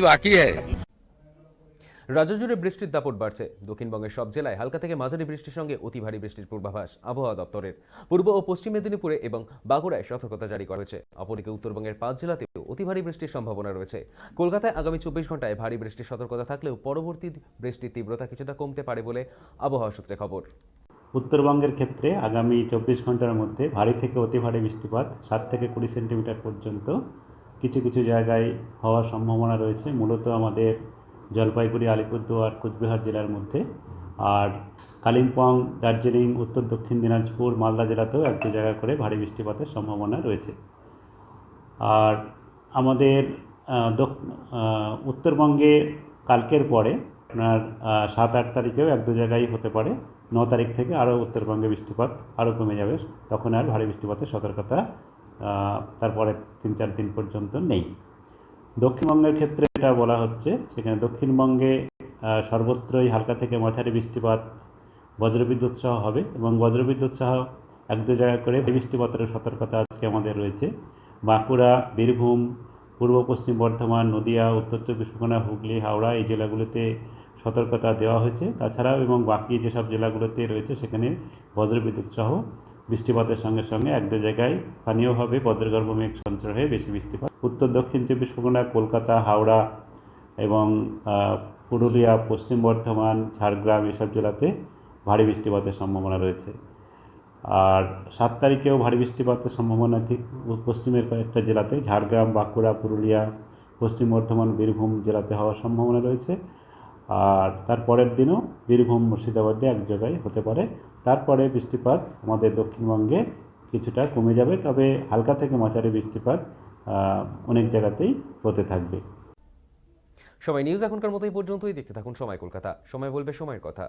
বাকি है। রাজ্য জুড়ে বৃষ্টির দাপট বাড়ছে। দক্ষিণবঙ্গের সব জেলায় হালকা থেকে মাঝারি বৃষ্টির সঙ্গে অতি ভারী বৃষ্টির পূর্বাভাস আবহাওয়া দপ্তরের। পূর্ব ও পশ্চিম মেদিনীপুরে এবং বাঁকুড়ায় সতর্কতা জারি করা হয়েছে। অপরদিকে উত্তরবঙ্গের 5 জেলাতেও অতি ভারী বৃষ্টির সম্ভাবনা রয়েছে। কলকাতায় আগামী 24 ঘন্টায় ভারী বৃষ্টির সতর্কতা থাকলেও পরবর্তী বৃষ্টির তীব্রতা কিছুটা কমতে পারে বলে আবহাওয়া সূত্রে খবর। উত্তরবঙ্গের ক্ষেত্রে আগামী 24 ঘন্টার মধ্যে ভারী থেকে অতি ভারী বৃষ্টিপাত 7 থেকে 20 সেন্টিমিটার পর্যন্ত কিছু কিছু জায়গায় হওয়ার সম্ভাবনা রয়েছে, মূলত আমাদের জলপাইগুড়ি, আলিপুরদুয়ার, কোচবিহার জেলার মধ্যে। আর কালিম্পং, দার্জিলিং, উত্তর দক্ষিণ দিনাজপুর, মালদা জেলাতেও এক দু জায়গা করে ভারী বৃষ্টিপাতের সম্ভাবনা রয়েছে। আর আমাদের উত্তরবঙ্গে কালকের পরে আপনার 7-8 তারিখেও এক দু জায়গায় হতে পারে। 9 তারিখ থেকে আরও উত্তরবঙ্গে বৃষ্টিপাত আরও কমে যাবে, তখন আর ভারী বৃষ্টিপাতের সতর্কতা তারপরে 3-4 দিন পর্যন্ত নেই। দক্ষিণবঙ্গের ক্ষেত্রে এটা বলা হচ্ছে, সেখানে দক্ষিণবঙ্গে সর্বত্রই হালকা থেকে মাঝারি বৃষ্টিপাত, বজ্রবিদ্যুৎ সহ হবে এবং বজ্রবিদ্যুৎ সহ এক দু জায়গা করে বৃষ্টিপাতের সতর্কতা আজকে আমাদের রয়েছে। বাঁকুড়া, বীরভূম, পূর্ব পশ্চিম বর্ধমান, নদিয়া, উত্তর চব্বিশ পরগনা, হুগলি, হাওড়া এই জেলাগুলোতে সতর্কতা দেওয়া হয়েছে। তাছাড়াও এবং বাকি যেসব জেলাগুলোতে রয়েছে সেখানে বজ্রবিদ্যুৎ সহ বৃষ্টিপাতের সঙ্গে সঙ্গে এক দু জায়গায় স্থানীয়ভাবে বজ্রগর্ভ মেঘ সঞ্চার হয়ে বেশি বৃষ্টিপাত। উত্তর দক্ষিণ চব্বিশ পরগনা, কলকাতা, হাওড়া এবং পুরুলিয়া, পশ্চিম বর্ধমান, ঝাড়গ্রাম এসব জেলাতে ভারী বৃষ্টিপাতের সম্ভাবনা রয়েছে। আর 7 তারিখেও ভারী বৃষ্টিপাতের সম্ভাবনা ঠিক পশ্চিমের কয়েকটা জেলাতে, ঝাড়গ্রাম, বাঁকুড়া, পুরুলিয়া, পশ্চিম বর্ধমান, বীরভূম জেলাতে হওয়ার সম্ভাবনা রয়েছে। আর তার পরের দিনও বীরভূম, মুর্শিদাবাদে এক জায়গায় হতে পারে। তারপরে বৃষ্টিপাত আমাদের দক্ষিণবঙ্গে কিছুটা কমে যাবে, তবে হালকা থেকে মাঝারি বৃষ্টিপাত অনেক জায়গাতেই হতে থাকবে। সময় নিউজ এখনকার মতো এই পর্যন্তই। দেখতে থাকুন সময় কলকাতা। সময় বলবে সময়ের কথা।